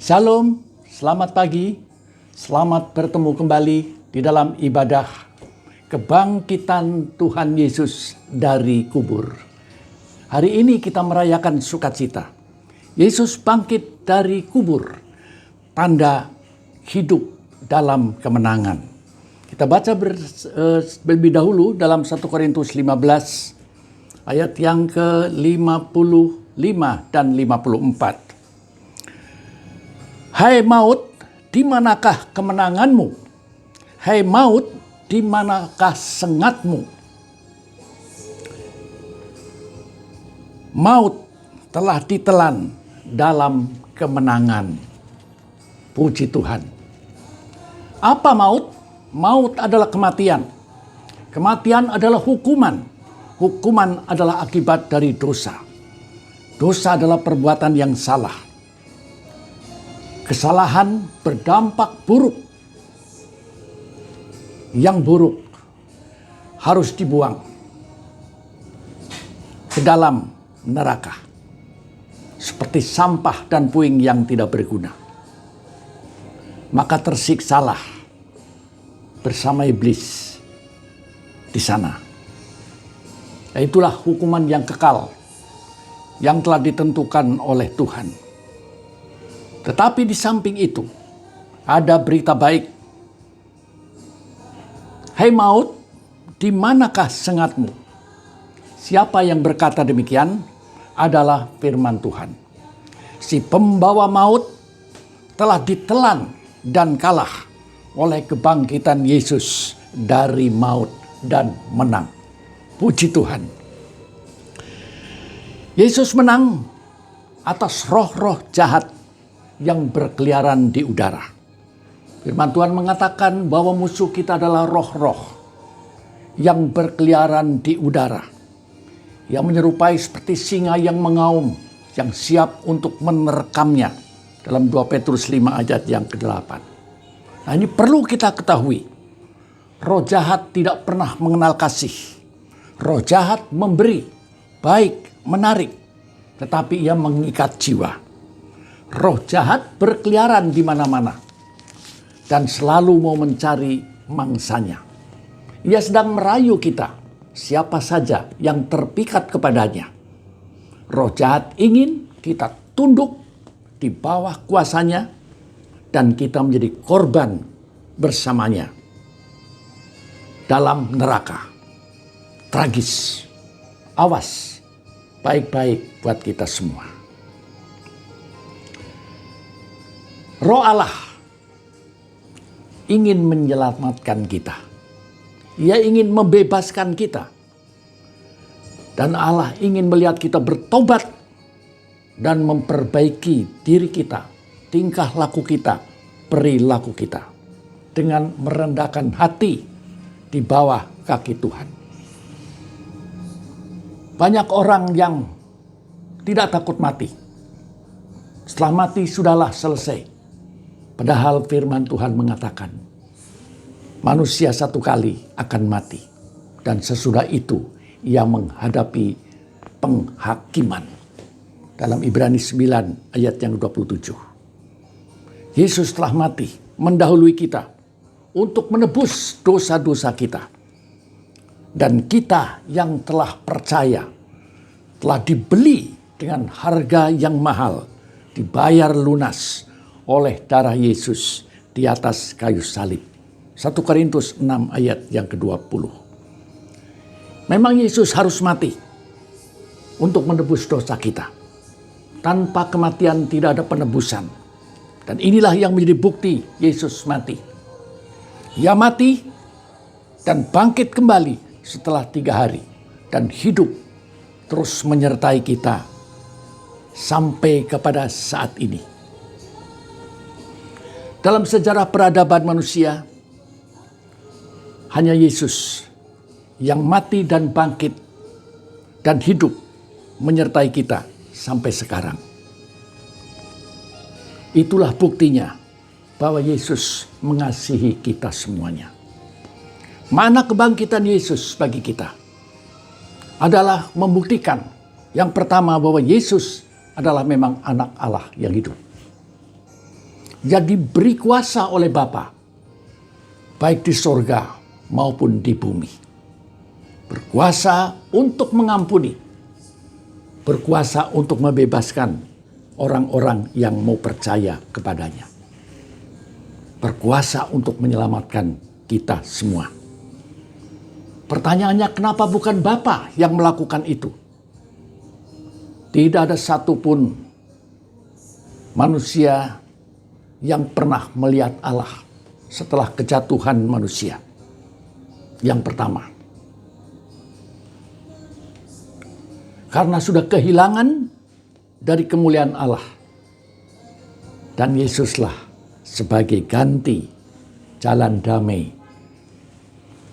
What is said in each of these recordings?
Shalom, selamat pagi, selamat bertemu kembali di dalam ibadah kebangkitan Tuhan Yesus dari kubur. Hari ini kita merayakan sukacita. Yesus bangkit dari kubur, tanda hidup dalam kemenangan. Kita baca lebih dahulu dalam 1 Korintus 15 ayat yang ke-55 dan 54. Hai maut, di manakah kemenanganmu? Hai maut, di manakah sengatmu? Maut telah ditelan dalam kemenangan. Puji Tuhan. Apa maut? Maut adalah kematian. Kematian adalah hukuman. Hukuman adalah akibat dari dosa. Dosa adalah perbuatan yang salah. Kesalahan berdampak buruk. Yang buruk harus dibuang ke dalam neraka. Seperti sampah dan puing yang tidak berguna. Maka tersiksalah bersama iblis di sana. Itulah hukuman yang kekal yang telah ditentukan oleh Tuhan. Tetapi di samping itu, ada berita baik. Hai maut, di manakah sengatmu? Siapa yang berkata demikian adalah firman Tuhan. Si pembawa maut telah ditelan dan kalah oleh kebangkitan Yesus dari maut dan menang. Puji Tuhan. Yesus menang atas roh-roh jahat yang berkeliaran di udara. Firman Tuhan mengatakan bahwa musuh kita adalah roh-roh yang berkeliaran di udara, yang menyerupai seperti singa yang mengaum, yang siap untuk menerkamnya. Dalam 2 Petrus 5 ayat yang ke-8. Nah, ini perlu kita ketahui. Roh jahat tidak pernah mengenal kasih. Roh jahat memberi, baik, menarik, tetapi ia mengikat jiwa. Roh jahat berkeliaran di mana-mana dan selalu mau mencari mangsanya. Ia sedang merayu kita, siapa saja yang terpikat kepadanya. Roh jahat ingin kita tunduk di bawah kuasanya dan kita menjadi korban bersamanya dalam neraka. Tragis. Awas, baik-baik buat kita semua. Roh Allah ingin menyelamatkan kita. Ia ingin membebaskan kita. Dan Allah ingin melihat kita bertobat dan memperbaiki diri kita, tingkah laku kita, perilaku kita. Dengan merendahkan hati di bawah kaki Tuhan. Banyak orang yang tidak takut mati. Setelah mati sudahlah selesai. Padahal firman Tuhan mengatakan, manusia satu kali akan mati. Dan sesudah itu ia menghadapi penghakiman. Dalam Ibrani 9 ayat yang 27. Yesus telah mati mendahului kita untuk menebus dosa-dosa kita. Dan kita yang telah percaya telah dibeli dengan harga yang mahal, dibayar lunas oleh darah Yesus di atas kayu salib. 1 Korintus 6 ayat yang ke-20. Memang Yesus harus mati untuk menebus dosa kita. Tanpa kematian tidak ada penebusan. Dan inilah yang menjadi bukti Yesus mati. Ia mati dan bangkit kembali setelah 3 hari. Dan hidup terus menyertai kita sampai kepada saat ini. Dalam sejarah peradaban manusia, hanya Yesus yang mati dan bangkit dan hidup menyertai kita sampai sekarang. Itulah buktinya bahwa Yesus mengasihi kita semuanya. Mana kebangkitan Yesus bagi kita? Adalah membuktikan yang pertama bahwa Yesus adalah memang anak Allah yang hidup. yang diberi kuasa oleh Bapa, baik di sorga maupun di bumi. Berkuasa untuk mengampuni, berkuasa untuk membebaskan orang-orang yang mau percaya kepadanya. Berkuasa untuk menyelamatkan kita semua. Pertanyaannya, kenapa bukan Bapa yang melakukan itu? Tidak ada satupun manusia yang pernah melihat Allah setelah kejatuhan manusia. Yang pertama, karena sudah kehilangan dari kemuliaan Allah. Dan Yesuslah sebagai ganti jalan damai,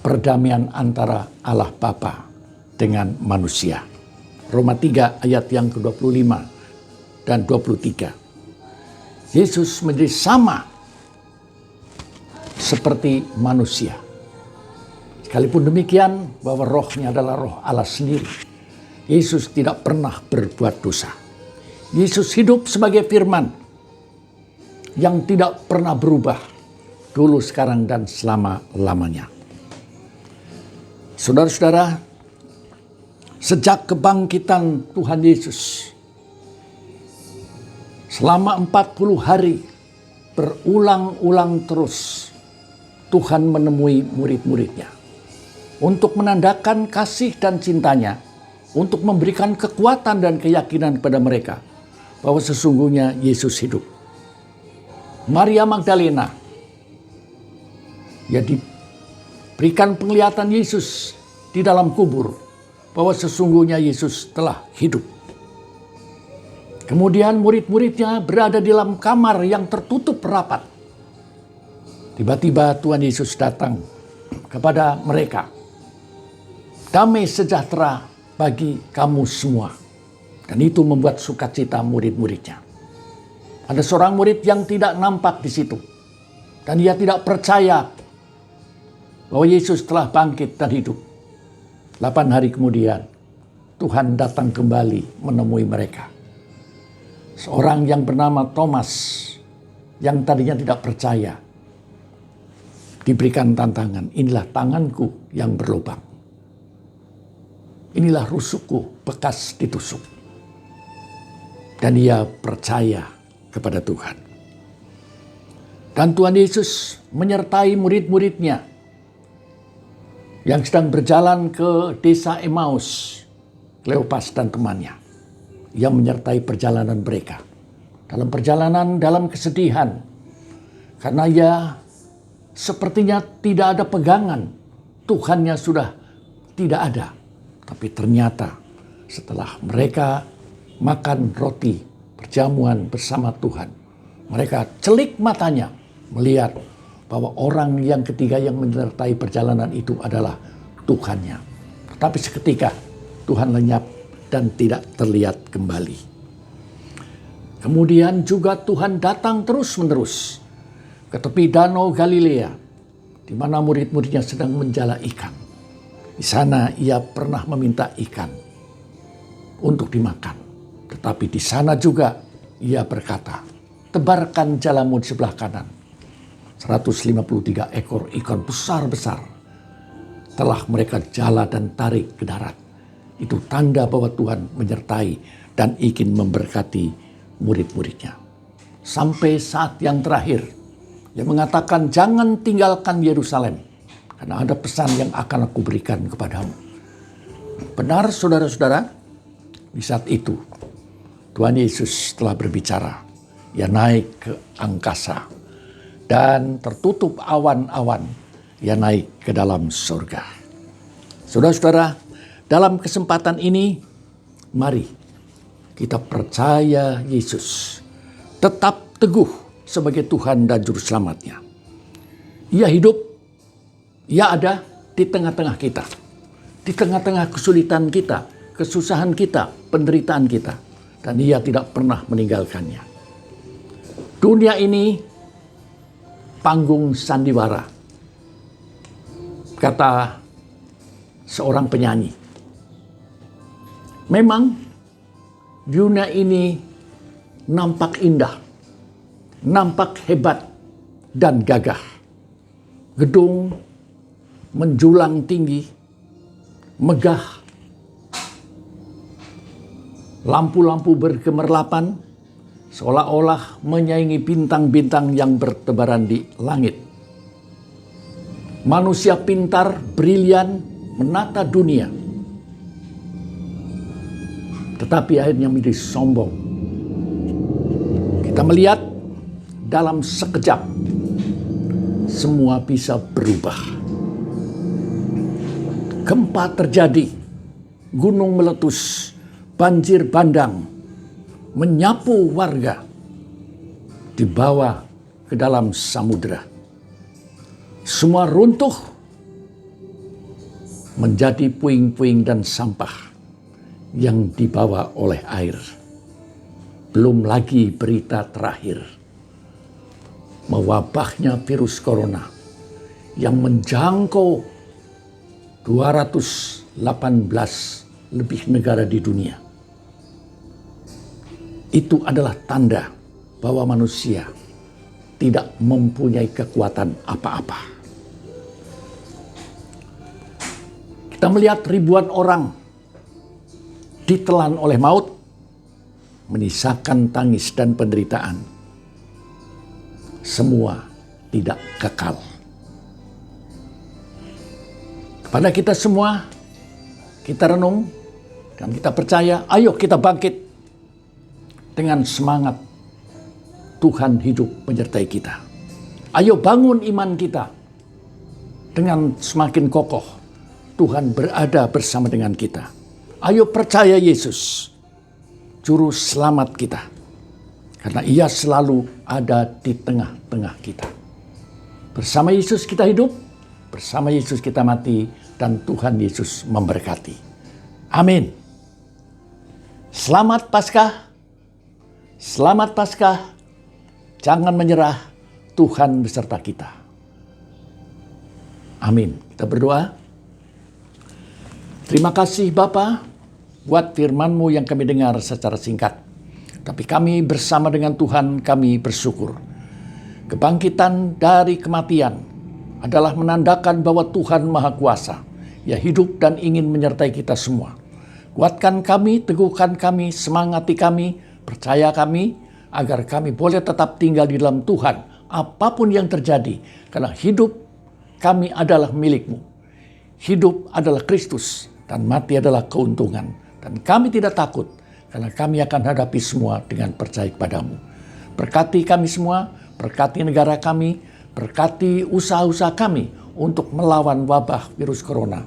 perdamaian antara Allah Bapa dengan manusia. Roma 3 ayat yang ke-25 dan 23. Yesus menjadi sama seperti manusia. Sekalipun demikian bahwa rohnya adalah roh Allah sendiri. Yesus tidak pernah berbuat dosa. Yesus hidup sebagai firman yang tidak pernah berubah dulu, sekarang, dan selama-lamanya. Saudara-saudara, sejak kebangkitan Tuhan Yesus, selama 40 hari berulang-ulang terus Tuhan menemui murid-muridnya untuk menandakan kasih dan cintanya, untuk memberikan kekuatan dan keyakinan kepada mereka bahwa sesungguhnya Yesus hidup. Maria Magdalena, ya, diberikan penglihatan Yesus di dalam kubur bahwa sesungguhnya Yesus telah hidup. Kemudian murid-muridnya berada di dalam kamar yang tertutup rapat. Tiba-tiba Tuhan Yesus datang kepada mereka. Damai sejahtera bagi kamu semua. Dan itu membuat sukacita murid-muridnya. Ada seorang murid yang tidak nampak di situ. Dan ia tidak percaya bahwa Yesus telah bangkit dan hidup. 8 hari kemudian Tuhan datang kembali menemui mereka. Seorang yang bernama Thomas, yang tadinya tidak percaya, diberikan tantangan. Inilah tanganku yang berlubang. Inilah rusukku bekas ditusuk. Dan ia percaya kepada Tuhan. Dan Tuhan Yesus menyertai murid-muridnya yang sedang berjalan ke desa Emmaus, Kleopas dan temannya. Ia menyertai perjalanan mereka. Dalam perjalanan, dalam kesedihan. Karena ia sepertinya tidak ada pegangan. Tuhannya sudah tidak ada. Tapi ternyata setelah mereka makan roti perjamuan bersama Tuhan, mereka celik matanya melihat bahwa orang yang ketiga yang menyertai perjalanan itu adalah Tuhannya. Tetapi seketika Tuhan lenyap dan tidak terlihat kembali. Kemudian juga Tuhan datang terus-menerus ke tepi danau Galilea, di mana murid-muridnya sedang menjala ikan. Di sana ia pernah meminta ikan untuk dimakan. Tetapi di sana juga ia berkata, tebarkan jalamu di sebelah kanan. 153 ekor ikan besar-besar telah mereka jala dan tarik ke darat. Itu tanda bahwa Tuhan menyertai dan ingin memberkati murid-muridnya. Sampai saat yang terakhir, dia mengatakan, jangan tinggalkan Yerusalem, karena ada pesan yang akan aku berikan kepadamu. Benar saudara-saudara, di saat itu Tuhan Yesus telah berbicara. Ia naik ke angkasa dan tertutup awan-awan. Ia naik ke dalam surga. Saudara-saudara, dalam kesempatan ini, mari kita percaya Yesus. Tetap teguh sebagai Tuhan dan Juru Selamatnya. Ia hidup, ia ada di tengah-tengah kita. Di tengah-tengah kesulitan kita, kesusahan kita, penderitaan kita. Dan ia tidak pernah meninggalkannya. Dunia ini panggung sandiwara, kata seorang penyanyi. Memang dunia ini nampak indah, nampak hebat dan gagah. Gedung menjulang tinggi, megah, lampu-lampu bergemerlapan, seolah-olah menyaingi bintang-bintang yang bertebaran di langit. Manusia pintar, brilian, menata dunia, tetapi akhirnya menjadi sombong. Kita melihat dalam sekejap semua bisa berubah. Gempa terjadi, gunung meletus, banjir bandang menyapu warga, dibawa ke dalam samudera. Semua runtuh menjadi puing-puing dan sampah yang dibawa oleh air. Belum lagi berita terakhir, mewabahnya virus corona yang menjangkau 218 lebih negara di dunia. Itu adalah tanda bahwa manusia tidak mempunyai kekuatan apa-apa. Kita melihat ribuan orang ditelan oleh maut, menyisakan tangis dan penderitaan. Semua tidak kekal. Kepada kita semua, kita renung dan kita percaya, ayo kita bangkit dengan semangat. Tuhan hidup menyertai kita. Ayo bangun iman kita dengan semakin kokoh. Tuhan berada bersama dengan kita. Ayo percaya Yesus, Juru Selamat kita. Karena Ia selalu ada di tengah-tengah kita. Bersama Yesus kita hidup, bersama Yesus kita mati, dan Tuhan Yesus memberkati. Amin. Selamat Paskah. Selamat Paskah. Jangan menyerah, Tuhan beserta kita. Amin. Kita berdoa. Terima kasih Bapa buat firman-Mu yang kami dengar secara singkat. Tapi kami bersama dengan Tuhan, kami bersyukur. Kebangkitan dari kematian adalah menandakan bahwa Tuhan Maha Kuasa. Ia hidup dan ingin menyertai kita semua. Kuatkan kami, teguhkan kami, semangati kami, percaya kami, agar kami boleh tetap tinggal di dalam Tuhan, apapun yang terjadi. Karena hidup kami adalah milik-Mu. Hidup adalah Kristus, dan mati adalah keuntungan. Dan kami tidak takut, karena kami akan hadapi semua dengan percaya kepada-Mu. Berkati kami semua, berkati negara kami, berkati usaha-usaha kami untuk melawan wabah virus corona.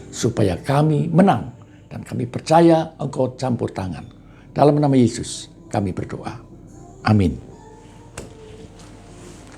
Supaya kami menang, dan kami percaya Engkau campur tangan. Dalam nama Yesus kami berdoa. Amin.